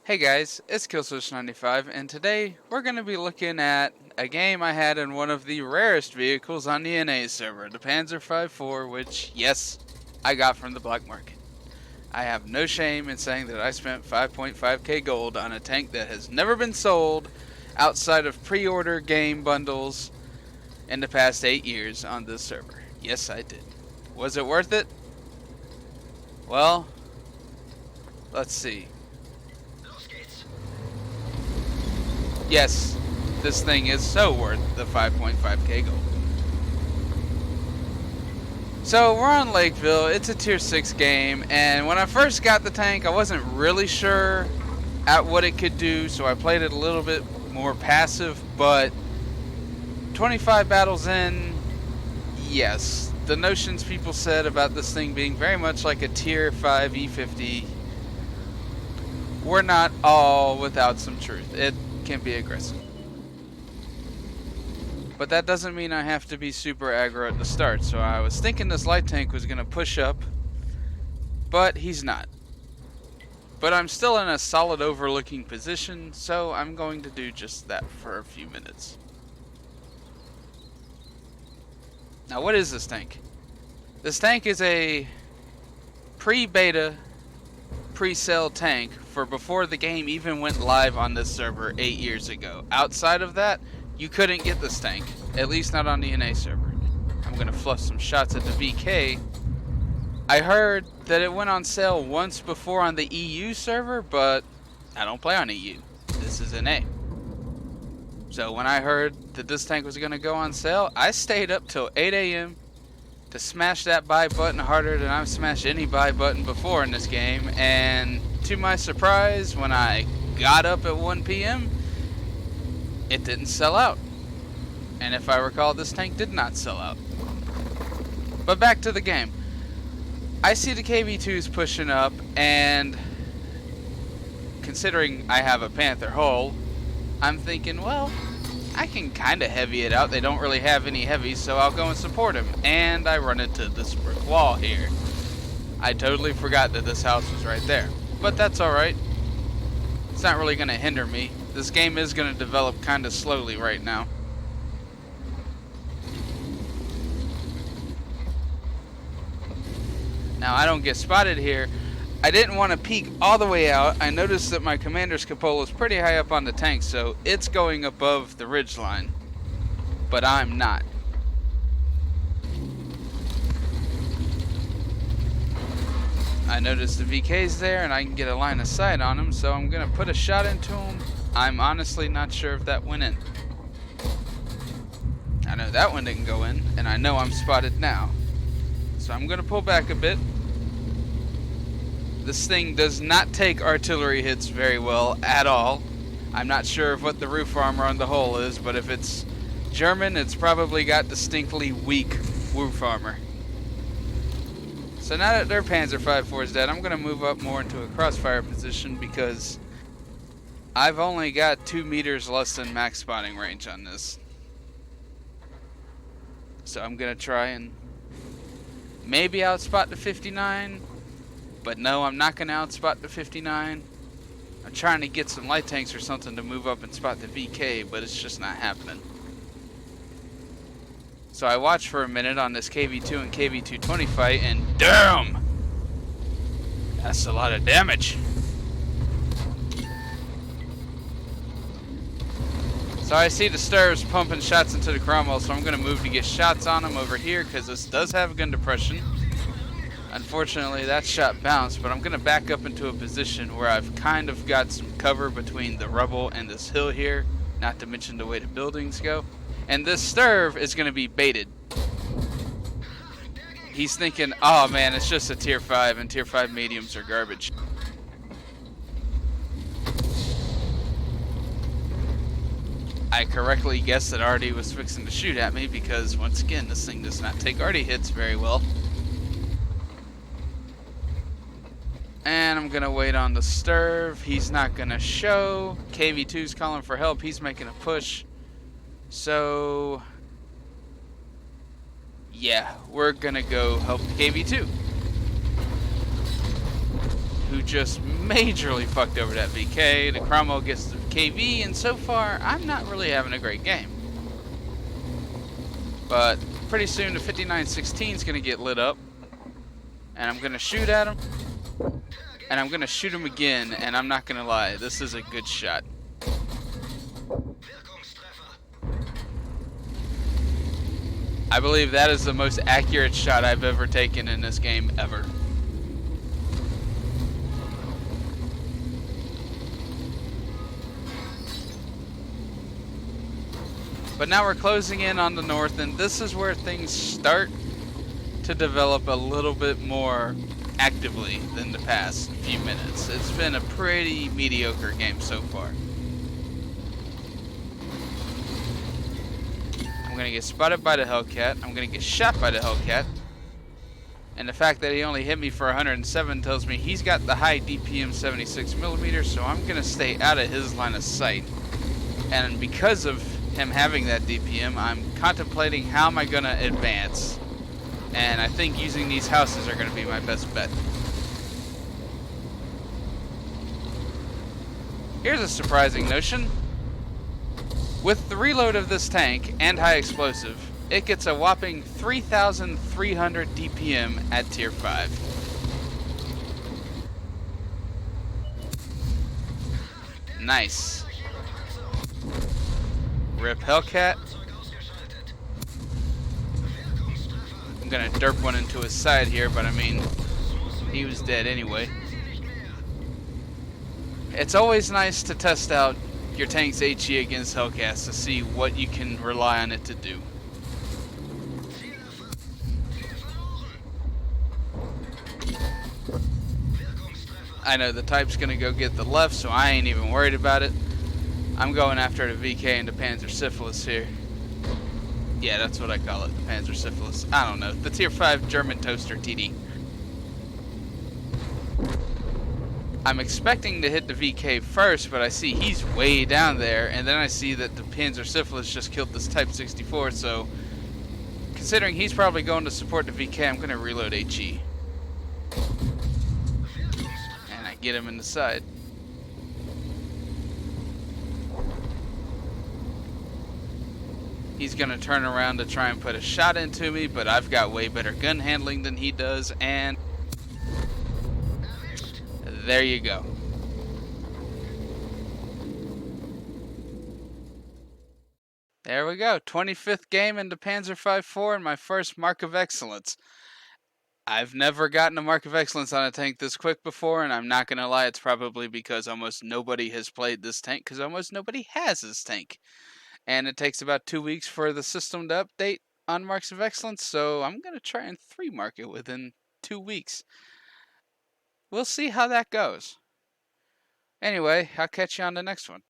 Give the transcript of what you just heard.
Hey guys, it's Killswitch95, and today we're going to be looking at a game I had in one of the rarest vehicles on the NA server, the Panzer V4, which, yes, I got from the black market. I have no shame in saying that I spent 5.5k gold on a tank that has never been sold outside of pre-order game bundles in the past 8 years on this server. Yes, I did. Was it worth it? Well, let's see. Yes, this thing is so worth the 5.5k gold. So we're on Lakeville, it's a tier 6 game, and when I first got the tank I wasn't really sure at what it could do, so I played it a little bit more passive, but 25 battles in, yes, the notions people said about this thing being very much like a tier 5 E50 were not all without some truth. It can be aggressive. But that doesn't mean I have to be super aggro at the start, so I was thinking this light tank was going to push up, but he's not. But I'm still in a solid overlooking position, so I'm going to do just that for a few minutes. Now what is this tank? This tank is a pre-beta, pre-sale tank for before the game even went live on this server 8 years ago. Outside of that, you couldn't get this tank, at least not on the NA server. I'm gonna fluff some shots at the VK. I heard that it went on sale once before on the EU server, but I don't play on EU. This is NA. So when I heard that this tank was gonna go on sale, I stayed up till 8 AM to smash that buy button harder than I've smashed any buy button before in this game, and to my surprise, when I got up at 1 PM, it didn't sell out. And if I recall, this tank did not sell out. But back to the game. I see the KV2s pushing up, and considering I have a Panther hull, I'm thinking, well, I can kind of heavy it out. They don't really have any heavies, so I'll go and support him. And I run into this brick wall here. I totally forgot that this house was right there. But that's alright. It's not really going to hinder me. This game is going to develop kind of slowly right now. Now I don't get spotted here. I didn't want to peek all the way out. I noticed that my commander's cupola is pretty high up on the tank, so it's going above the ridge line. But I'm not. I noticed the VK's there and I can get a line of sight on him, so I'm going to put a shot into him. I'm honestly not sure if that went in. I know that one didn't go in, and I know I'm spotted now. So I'm going to pull back a bit. This thing does not take artillery hits very well at all. I'm not sure of what the roof armor on the hull is, but if it's German, it's probably got distinctly weak roof armor. So now that their Panzer V4 is dead, I'm going to move up more into a crossfire position because I've only got 2 meters less than max spotting range on this. So I'm going to try and maybe outspot the 59. But no, I'm not going to outspot the 59. I'm trying to get some light tanks or something to move up and spot the VK, but it's just not happening. So I watched for a minute on this KV2 and KV220 fight, and damn! That's a lot of damage. So I see the Sturves pumping shots into the Cromwell, so I'm going to move to get shots on him over here, because this does have gun depression. Unfortunately, that shot bounced, but I'm going to back up into a position where I've kind of got some cover between the rubble and this hill here, not to mention the way the buildings go. And this Sturve is going to be baited. He's thinking, oh man, it's just a tier 5, and tier 5 mediums are garbage. I correctly guessed that Artie was fixing to shoot at me because, once again, this thing does not take Artie hits very well. And I'm going to wait on the Sturve. He's not going to show. KV2's calling for help. He's making a push. So, yeah, we're going to go help the KV2. who just majorly fucked over that VK. The Cromwell gets the KV, and so far, I'm not really having a great game. But pretty soon, the 5916 is going to get lit up, and I'm going to shoot at him, and I'm going to shoot him again, and I'm not going to lie, this is a good shot. I believe that is the most accurate shot I've ever taken in this game ever. But now we're closing in on the north, and this is where things start to develop a little bit more actively than the past few minutes. It's been a pretty mediocre game so far. I'm gonna get spotted by the Hellcat. I'm gonna get shot by the Hellcat. And the fact that he only hit me for 107 tells me he's got the high DPM 76mm, so I'm gonna stay out of his line of sight. And because of him having that DPM, I'm contemplating how am I gonna advance. And I think using these houses are gonna be my best bet. Here's a surprising notion. With the reload of this tank and high explosive, it gets a whopping 3,300 DPM at tier 5. Nice. Rip Hellcat. I'm gonna derp one into his side here, but I mean, he was dead anyway. It's always nice to test out your tank's HE against Hellcats to see what you can rely on it to do. I know the Type's gonna go get the left, so I ain't even worried about it. I'm going after the VK and the Panzersyphilis here. Yeah, that's what I call it, the Panzersyphilis. I don't know, the tier 5 German toaster TD. I'm expecting to hit the VK first, but I see he's way down there, and then I see that the Panzersyphilis just killed this Type 64, so considering he's probably going to support the VK, I'm going to reload HE. And I get him in the side. He's going to turn around to try and put a shot into me, but I've got way better gun handling than he does, and there you go. There we go. 25th game into Panzer V-4 and my first Mark of Excellence. I've never gotten a Mark of Excellence on a tank this quick before, and I'm not going to lie, it's probably because almost nobody has played this tank, because almost nobody has this tank. And it takes about 2 weeks for the system to update on Marks of Excellence, so I'm going to try and 3-mark it within 2 weeks. We'll see how that goes. Anyway, I'll catch you on the next one.